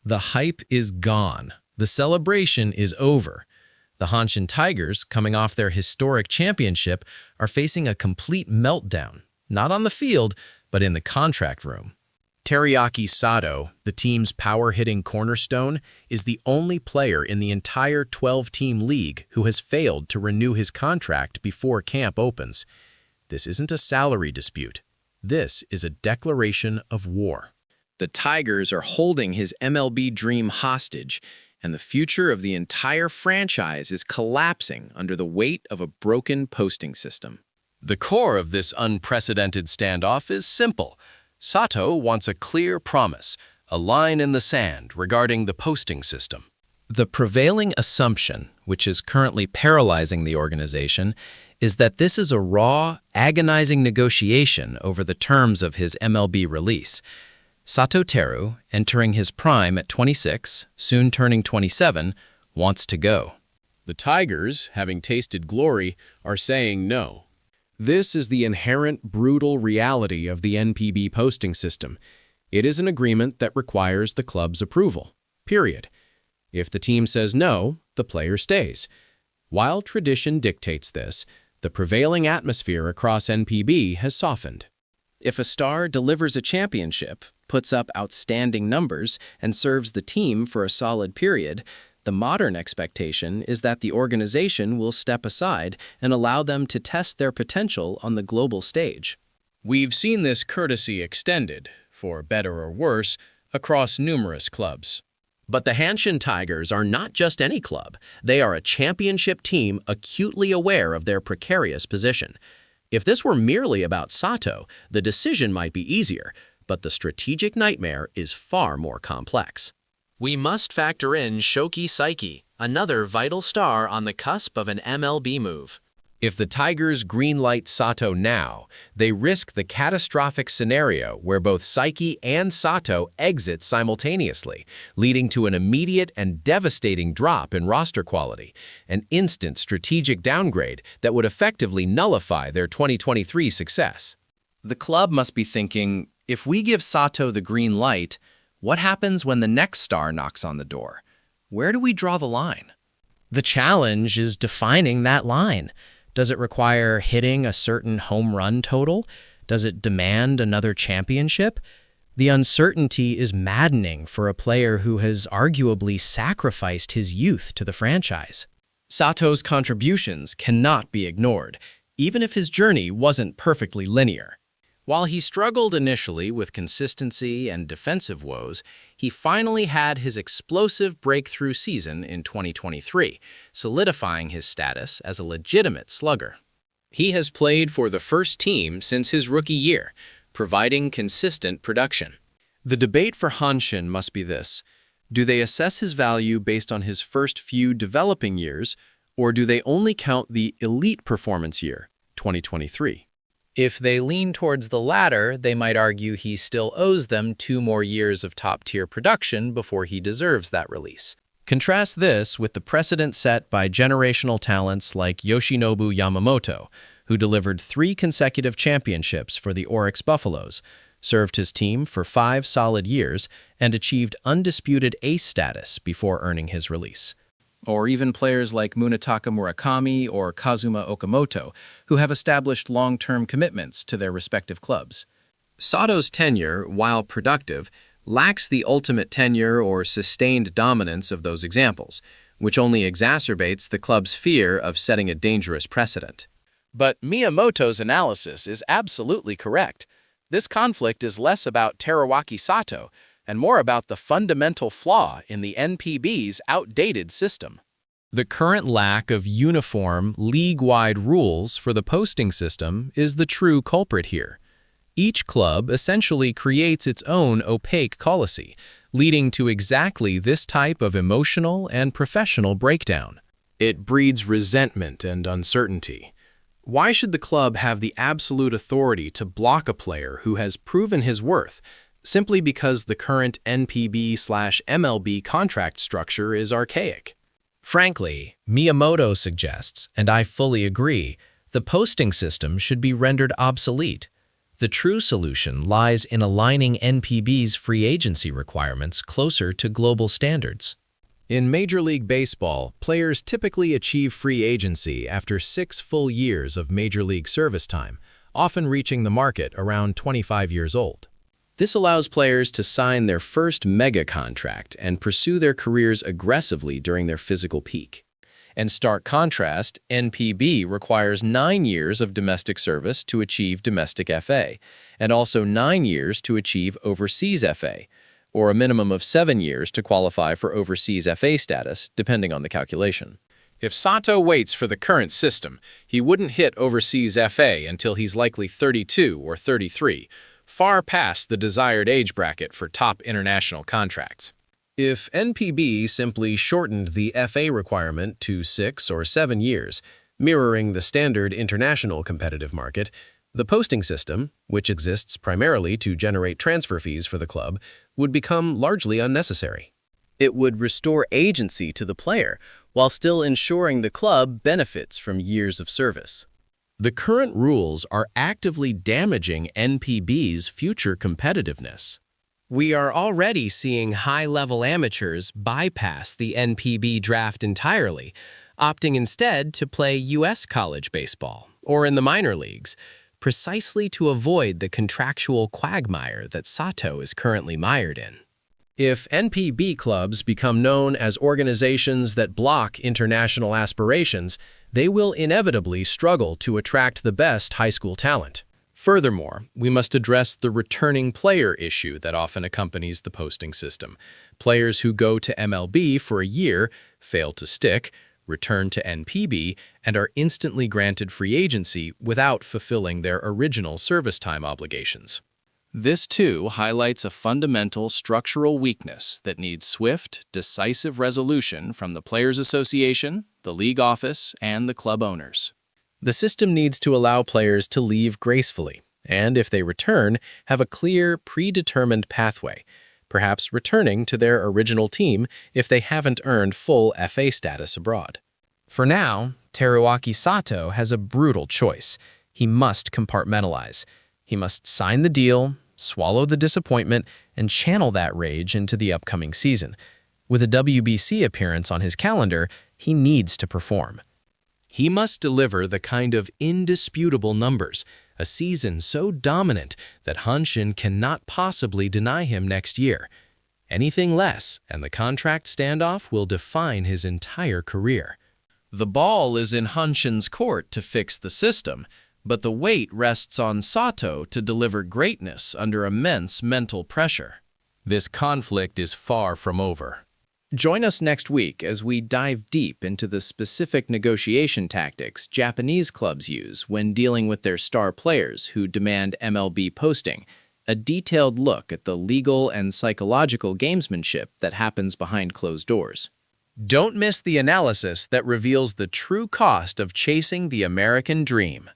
The hype is gone. The celebration is over. The Hanshin Tigers, coming off their historic championship, are facing a complete meltdown, not on the field, but in the contract room. Teruaki Sato, the team's power-hitting cornerstone, is the only player in the entire 12-team league who has failed to renew his contract before camp opens. This isn't a salary dispute. This is a declaration of war. The Tigers are holding his MLB dream hostage, and the future of the entire franchise is collapsing under the weight of a broken posting system. The core of this unprecedented standoff is simple. Sato wants a clear promise, a line in the sand regarding the posting system. The prevailing assumption, which is currently paralyzing the organization, is that this is a raw, agonizing negotiation over the terms of his MLB release. Sato Teru, entering his prime at 26, soon turning 27, wants to go. The Tigers, having tasted glory, are saying no. This is the inherent brutal reality of the NPB posting system. It is an agreement that requires the club's approval, period. If the team says no, the player stays. While tradition dictates this, the prevailing atmosphere across NPB has softened. If a star delivers a championship, puts up outstanding numbers, and serves the team for a solid period, the modern expectation is that the organization will step aside and allow them to test their potential on the global stage. We've seen this courtesy extended, for better or worse, across numerous clubs. But the Hanshin Tigers are not just any club. They are a championship team acutely aware of their precarious position. If this were merely about Sato, the decision might be easier, but the strategic nightmare is far more complex. We must factor in Shota Sato, another vital star on the cusp of an MLB move. If the Tigers greenlight Sato now, they risk the catastrophic scenario where both Saiki and Sato exit simultaneously, leading to an immediate and devastating drop in roster quality, an instant strategic downgrade that would effectively nullify their 2023 success. The club must be thinking, if we give Sato the green light, what happens when the next star knocks on the door? Where do we draw the line? The challenge is defining that line. Does it require hitting a certain home run total? Does it demand another championship? The uncertainty is maddening for a player who has arguably sacrificed his youth to the franchise. Sato's contributions cannot be ignored, even if his journey wasn't perfectly linear. While he struggled initially with consistency and defensive woes, he finally had his explosive breakthrough season in 2023, solidifying his status as a legitimate slugger. He has played for the first team since his rookie year, providing consistent production. The debate for Hanshin must be this: do they assess his value based on his first few developing years, or do they only count the elite performance year, 2023? If they lean towards the latter, they might argue he still owes them 2 more years of top-tier production before he deserves that release. Contrast this with the precedent set by generational talents like Yoshinobu Yamamoto, who delivered 3 consecutive championships for the Oryx Buffaloes, served his team for 5 solid years, and achieved undisputed ace status before earning his release. Or even players like Munetaka Murakami or Kazuma Okamoto, who have established long-term commitments to their respective clubs. Sato's tenure, while productive, lacks the ultimate tenure or sustained dominance of those examples, which only exacerbates the club's fear of setting a dangerous precedent. But Miyamoto's analysis is absolutely correct. This conflict is less about Teruaki Sato and more about the fundamental flaw in the NPB's outdated system. The current lack of uniform, league-wide rules for the posting system is the true culprit here. Each club essentially creates its own opaque policy, leading to exactly this type of emotional and professional breakdown. It breeds resentment and uncertainty. Why should the club have the absolute authority to block a player who has proven his worth, simply because the current NPB/MLB contract structure is archaic? Frankly, Miyamoto suggests, and I fully agree, the posting system should be rendered obsolete. The true solution lies in aligning NPB's free agency requirements closer to global standards. In Major League Baseball, players typically achieve free agency after 6 full years of Major League service time, often reaching the market around 25 years old. This allows players to sign their first mega contract and pursue their careers aggressively during their physical peak. In stark contrast, NPB requires 9 years of domestic service to achieve domestic FA, and also 9 years to achieve overseas FA, or a minimum of 7 years to qualify for overseas FA status, depending on the calculation. If Sato waits for the current system, he wouldn't hit overseas FA until he's likely 32 or 33, far past the desired age bracket for top international contracts. If NPB simply shortened the FA requirement to 6 or 7 years, mirroring the standard international competitive market, the posting system, which exists primarily to generate transfer fees for the club, would become largely unnecessary. It would restore agency to the player, while still ensuring the club benefits from years of service. The current rules are actively damaging NPB's future competitiveness. We are already seeing high-level amateurs bypass the NPB draft entirely, opting instead to play U.S. college baseball or in the minor leagues, precisely to avoid the contractual quagmire that Sato is currently mired in. If NPB clubs become known as organizations that block international aspirations, they will inevitably struggle to attract the best high school talent. Furthermore, we must address the returning player issue that often accompanies the posting system. Players who go to MLB for a year, fail to stick, return to NPB, and are instantly granted free agency without fulfilling their original service time obligations. This, too, highlights a fundamental structural weakness that needs swift, decisive resolution from the Players Association, the league office, and the club owners. The system needs to allow players to leave gracefully, and if they return, have a clear, predetermined pathway, perhaps returning to their original team if they haven't earned full FA status abroad. For now, Teruaki Sato has a brutal choice. He must compartmentalize. He must sign the deal, swallow the disappointment, and channel that rage into the upcoming season. With a WBC appearance on his calendar, he needs to perform. He must deliver the kind of indisputable numbers, a season so dominant that Hanshin cannot possibly deny him next year. Anything less, and the contract standoff will define his entire career. The ball is in Hanshin's court to fix the system, but the weight rests on Sato to deliver greatness under immense mental pressure. This conflict is far from over. Join us next week as we dive deep into the specific negotiation tactics Japanese clubs use when dealing with their star players who demand MLB posting, a detailed look at the legal and psychological gamesmanship that happens behind closed doors. Don't miss the analysis that reveals the true cost of chasing the American dream.